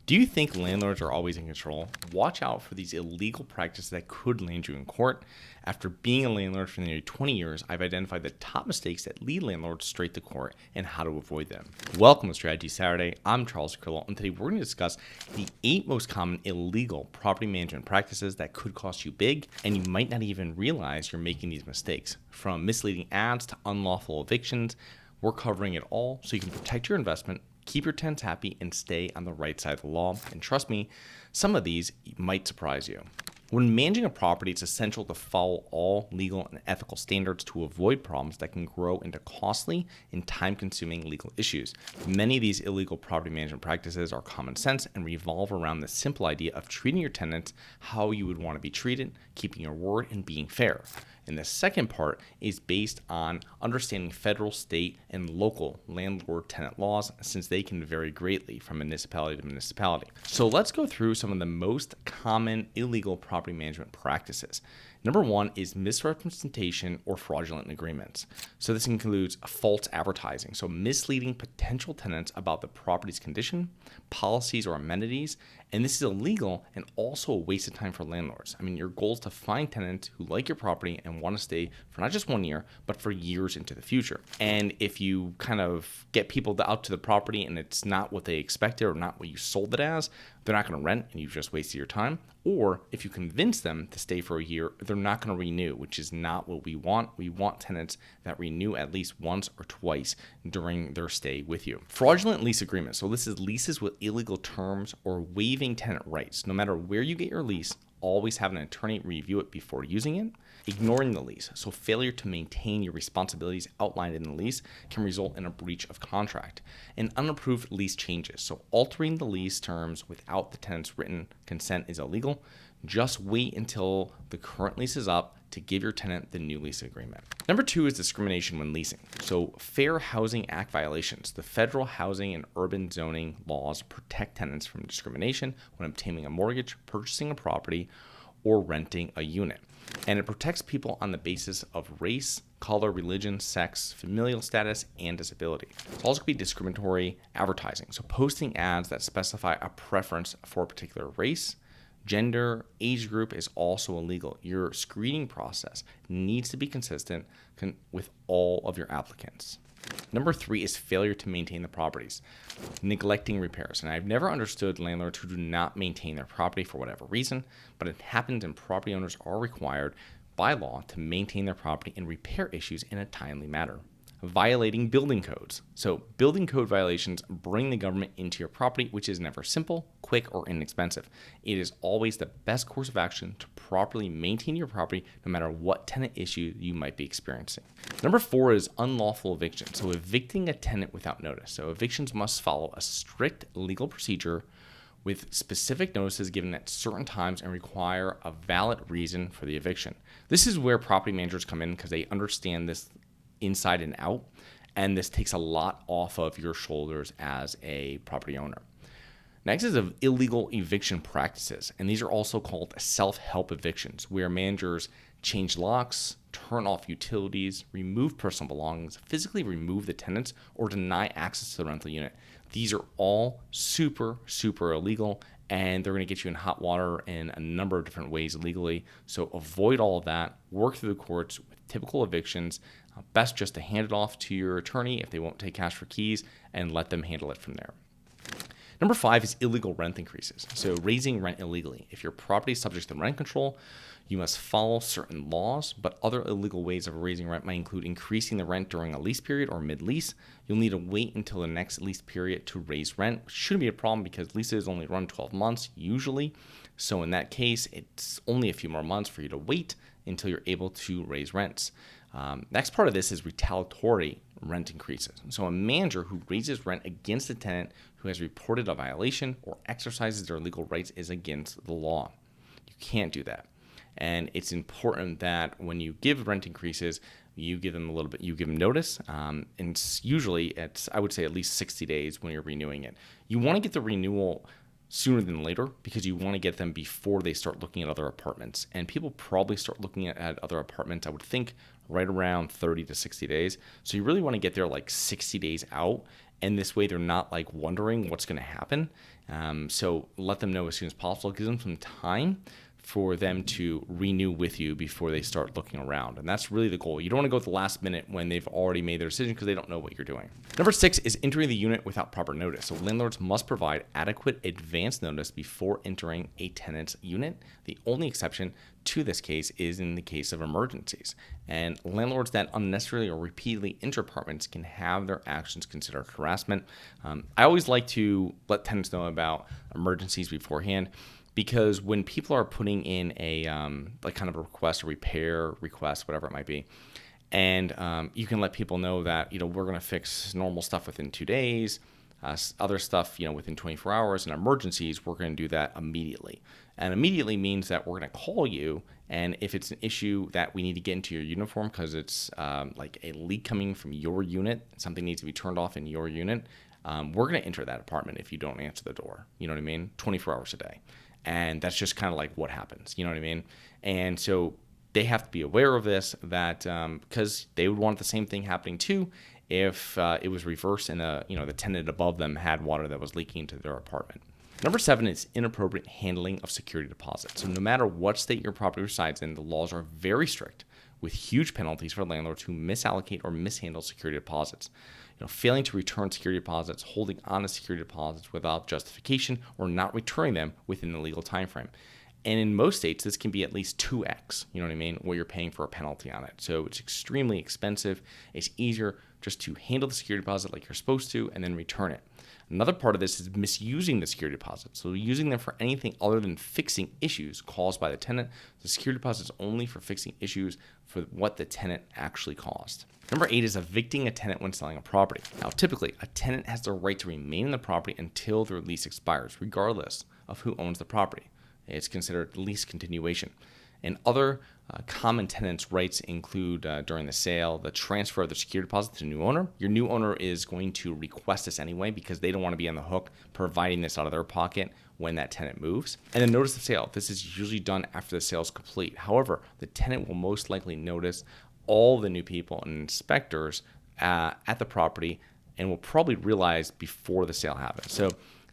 Do you think landlords are always in control? Watch out for these illegal practices that could land you in court. After being a landlord for nearly 20 years, I've identified the top mistakes that lead landlords straight to court and how to avoid them. Welcome to Strategy Saturday. I'm Charles Krillo, and today we're going to discuss the 8 most common illegal property management practices that could cost you big, and you might not even realize you're making these mistakes. From misleading ads to unlawful evictions, we're covering it all so you can protect your investment, keep your tenants happy, and stay on the right side of the law. And trust me, some of these might surprise you. When managing a property, it's essential to follow all legal and ethical standards to avoid problems that can grow into costly and time-consuming legal issues. Many of these illegal property management practices are common sense and revolve around the simple idea of treating your tenants how you would want to be treated, keeping your word, and being fair. And the second part is based on understanding federal, state, and local landlord-tenant laws, since they can vary greatly from municipality to municipality. So let's go through some of the most common illegal property management practices. Number 1 is misrepresentation or fraudulent agreements. So this includes false advertising, so misleading potential tenants about the property's condition, policies, or amenities. And this is illegal and also a waste of time for landlords. I mean, your goal is to find tenants who like your property and want to stay for not just 1 year, but for years into the future. And if you kind of get people out to the property and it's not what they expected or not what you sold it as, they're not going to rent and you've just wasted your time. Or if you convince them to stay for a year, they're not going to renew, which is not what we want. We want tenants that renew at least once or twice during their stay with you. Fraudulent lease agreements. So this is leases with illegal terms or waiving tenant rights. No matter where you get your lease, always have an attorney review it before using it. Ignoring the lease. So failure to maintain your responsibilities outlined in the lease can result in a breach of contract. And unapproved lease changes. So altering the lease terms without the tenant's written consent is illegal. Just wait until the current lease is up to give your tenant the new lease agreement. Number 2 is discrimination when leasing. So Fair Housing Act violations. The federal housing and urban zoning laws protect tenants from discrimination when obtaining a mortgage, purchasing a property, or renting a unit. And it protects people on the basis of race, color, religion, sex, familial status, and disability. It's also going to be discriminatory advertising. So posting ads that specify a preference for a particular race, gender, age group is also illegal. Your screening process needs to be consistent with all of your applicants. Number 3 is failure to maintain the properties. Neglecting repairs. And I've never understood landlords who do not maintain their property for whatever reason, but it happens and property owners are required by law to maintain their property and repair issues in a timely manner. Violating building codes. So building code violations bring the government into your property, which is never simple, quick, or inexpensive. It is always the best course of action to properly maintain your property no matter what tenant issue you might be experiencing. Number 4 is unlawful eviction. So evicting a tenant without notice. So evictions must follow a strict legal procedure with specific notices given at certain times and require a valid reason for the eviction. This is where property managers come in because they understand this inside and out, and this takes a lot off of your shoulders as a property owner. Next is illegal eviction practices, and these are also called self-help evictions, where managers change locks, turn off utilities, remove personal belongings, physically remove the tenants, or deny access to the rental unit. These are all super illegal, and they're going to get you in hot water in a number of different ways legally. So avoid all of that. Work through the courts with typical evictions. Best just to hand it off to your attorney if they won't take cash for keys and let them handle it from there. Number 5 is illegal rent increases. So raising rent illegally. If your property is subject to rent control, you must follow certain laws, but other illegal ways of raising rent might include increasing the rent during a lease period or mid-lease. You'll need to wait until the next lease period to raise rent, which shouldn't be a problem because leases only run 12 months usually. So in that case, it's only a few more months for you to wait until you're able to raise rents. Next part of this is retaliatory rent increases. So a manager who raises rent against a tenant who has reported a violation or exercises their legal rights is against the law. You can't do that. And it's important that when you give rent increases, you give them you give them notice. And usually I would say at least 60 days when you're renewing it. You want to get the renewal sooner than later because you want to get them before they start looking at other apartments. And people probably start looking at other apartments, I would think, right around 30 to 60 days. So you really want to get there like 60 days out And this way they're not like wondering what's going to happen. So let them know as soon as possible. Give them some time for them to renew with you before they start looking around. And that's really the goal. You don't want to go at the last minute when they've already made their decision because they don't know what you're doing. Number 6 is entering the unit without proper notice. So landlords must provide adequate advance notice before entering a tenant's unit. The only exception to this case is in the case of emergencies. And landlords that unnecessarily or repeatedly enter apartments can have their actions considered harassment. I always like to let tenants know about emergencies beforehand, because when people are putting in a like kind of a request, a repair request, whatever it might be, and you can let people know that, we're going to fix normal stuff within 2 days, other stuff, within 24 hours, and emergencies, we're going to do that immediately. And immediately means that we're going to call you, and if it's an issue that we need to get into your uniform because it's like a leak coming from your unit, something needs to be turned off in your unit, we're going to enter that apartment if you don't answer the door. You know what I mean? 24 hours a day. And that's just kind of like what happens, you know what I mean? And so they have to be aware of this, that because they would want the same thing happening too if it was reversed and the tenant above them had water that was leaking into their apartment. Number 7 is inappropriate handling of security deposits. So no matter what state your property resides in, the laws are very strict, with huge penalties for landlords who misallocate or mishandle security deposits. Failing to return security deposits, holding on to security deposits without justification, or not returning them within the legal time frame. And in most states, this can be at least 2x, what you're paying for a penalty on it. So it's extremely expensive. It's easier just to handle the security deposit like you're supposed to and then return it. Another part of this is misusing the security deposit. So using them for anything other than fixing issues caused by the tenant. The security deposit is only for fixing issues for what the tenant actually caused. Number 8 is evicting a tenant when selling a property. Now, typically, a tenant has the right to remain in the property until their lease expires, regardless of who owns the property. It's considered lease continuation. And other common tenants' rights include, during the sale, the transfer of the security deposit to the new owner. Your new owner is going to request this anyway because they don't want to be on the hook providing this out of their pocket when that tenant moves. And then notice of sale. This is usually done after the sale is complete. However, the tenant will most likely notice all the new people and inspectors at the property and will probably realize before the sale happens. So,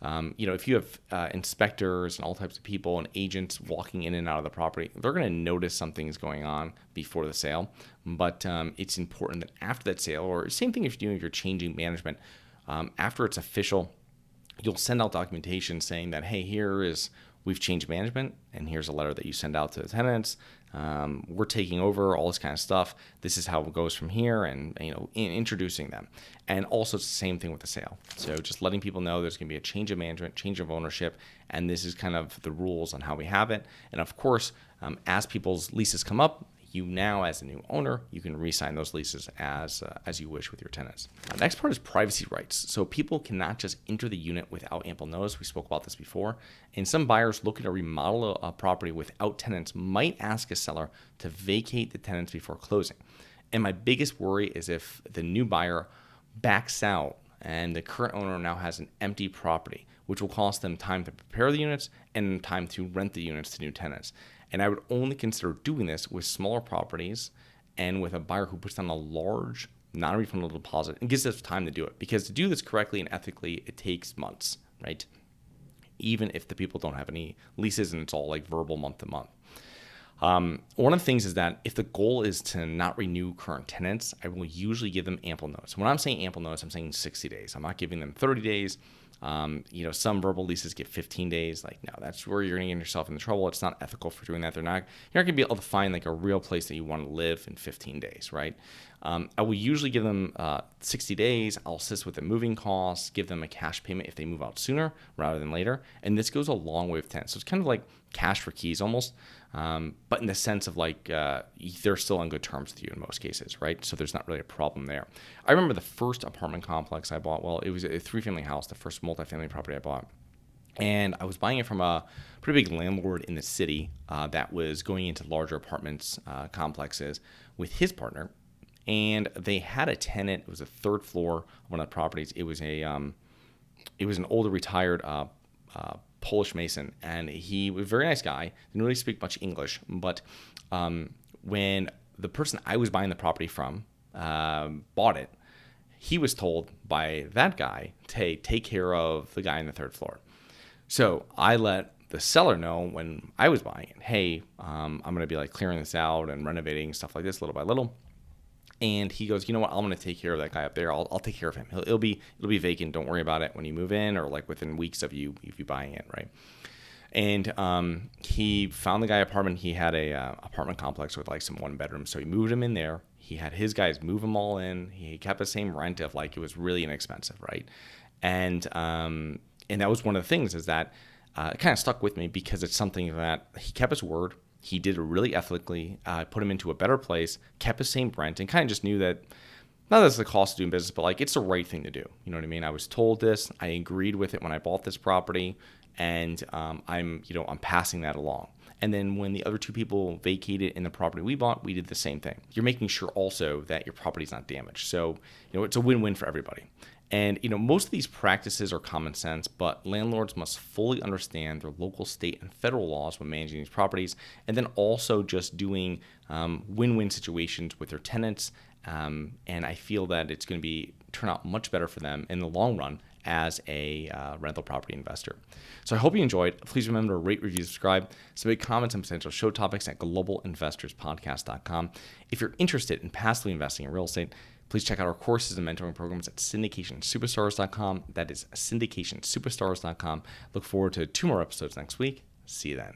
if you have inspectors and all types of people and agents walking in and out of the property, they're going to notice something's going on before the sale. But it's important that after that sale, or same thing if you're changing management, after it's official, you'll send out documentation saying that, hey, we've changed management, and here's a letter that you send out to the tenants. We're taking over, all this kind of stuff. This is how it goes from here, and introducing them. And also it's the same thing with the sale. So just letting people know there's going to be a change of management, change of ownership, and this is kind of the rules on how we have it. And of course, as people's leases come up, you now, as a new owner, you can re-sign those leases as you wish with your tenants. Next part is privacy rights. So people cannot just enter the unit without ample notice. We spoke about this before. And some buyers looking to remodel a property without tenants might ask a seller to vacate the tenants before closing. And my biggest worry is if the new buyer backs out and the current owner now has an empty property, which will cost them time to prepare the units and time to rent the units to new tenants. And I would only consider doing this with smaller properties and with a buyer who puts down a large non-refundable deposit and gives us time to do it. Because to do this correctly and ethically, it takes months, right? Even if the people don't have any leases and it's all like verbal month to month. One of the things is that if the goal is to not renew current tenants, I will usually give them ample notice. When I'm saying ample notice, I'm saying 60 days. I'm not giving them 30 days. Some verbal leases get 15 days. Like, no, that's where you're going to get yourself into trouble. It's not ethical for doing that. You're not going to be able to find like a real place that you want to live in 15 days, right? I will usually give them 60 days. I'll assist with the moving costs, give them a cash payment if they move out sooner rather than later. And this goes a long way with tenants. So it's kind of like cash for keys almost, but in the sense of like they're still on good terms with you in most cases, right? So there's not really a problem there. I remember the first apartment complex I bought. Well, it was a 3-family house, the first multifamily property I bought. And I was buying it from a pretty big landlord in the city that was going into larger apartments complexes with his partner. And they had a tenant. It was a third floor of one of the properties. It was an older retired Polish Mason, and he was a very nice guy. Didn't really speak much English, but when the person I was buying the property from bought it, he was told by that guy to, hey, take care of the guy on the third floor. So I let the seller know when I was buying it, hey, I'm going to be like clearing this out and renovating stuff like this little by little. And he goes, you know what? I'm going to take care of that guy up there. I'll take care of him. It'll be vacant. Don't worry about it when you move in, or like within weeks of you buying it, right? And he found the guy apartment. He had a apartment complex with like some one bedrooms. So he moved him in there. He had his guys move them all in. He kept the same rent of like it was really inexpensive, right? And that was one of the things is that it kind of stuck with me because it's something that he kept his word. He did it really ethically, put him into a better place, kept the same rent, and kind of just knew that not that's the cost of doing business, but like it's the right thing to do. You know what I mean? I was told this. I agreed with it when I bought this property, and I'm passing that along. And then when the other two people vacated in the property we bought, we did the same thing. You're making sure also that your property's not damaged. So, it's a win-win for everybody. And, most of these practices are common sense, but landlords must fully understand their local, state, and federal laws when managing these properties, and then also just doing win-win situations with their tenants. And I feel that it's going to turn out much better for them in the long run as a rental property investor. So I hope you enjoyed. Please remember to rate, review, subscribe, submit comments and potential show topics at globalinvestorspodcast.com. If you're interested in passively investing in real estate, please check out our courses and mentoring programs at syndicationsuperstars.com. That is syndicationsuperstars.com. Look forward to 2 more episodes next week. See you then.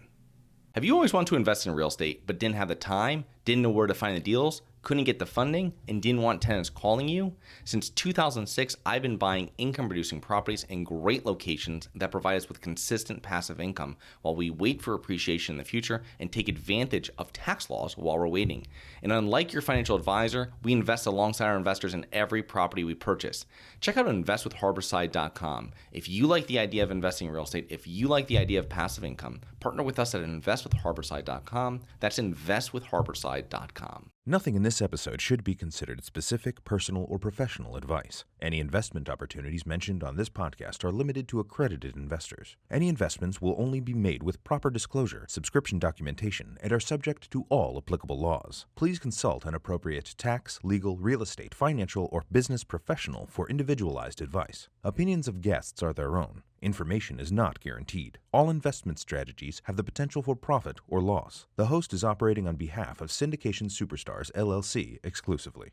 Have you always wanted to invest in real estate but didn't have the time, didn't know where to find the deals, couldn't get the funding, and didn't want tenants calling you? Since 2006, I've been buying income-producing properties in great locations that provide us with consistent passive income while we wait for appreciation in the future and take advantage of tax laws while we're waiting. And unlike your financial advisor, we invest alongside our investors in every property we purchase. Check out investwithharborside.com. If you like the idea of investing in real estate, if you like the idea of passive income, partner with us at investwithharborside.com. That's investwithharborside.com. Nothing in this episode should be considered specific, personal, or professional advice. Any investment opportunities mentioned on this podcast are limited to accredited investors. Any investments will only be made with proper disclosure, subscription documentation, and are subject to all applicable laws. Please consult an appropriate tax, legal, real estate, financial, or business professional for individualized advice. Opinions of guests are their own. Information is not guaranteed. All investment strategies have the potential for profit or loss. The host is operating on behalf of Syndication Superstars, LLC exclusively.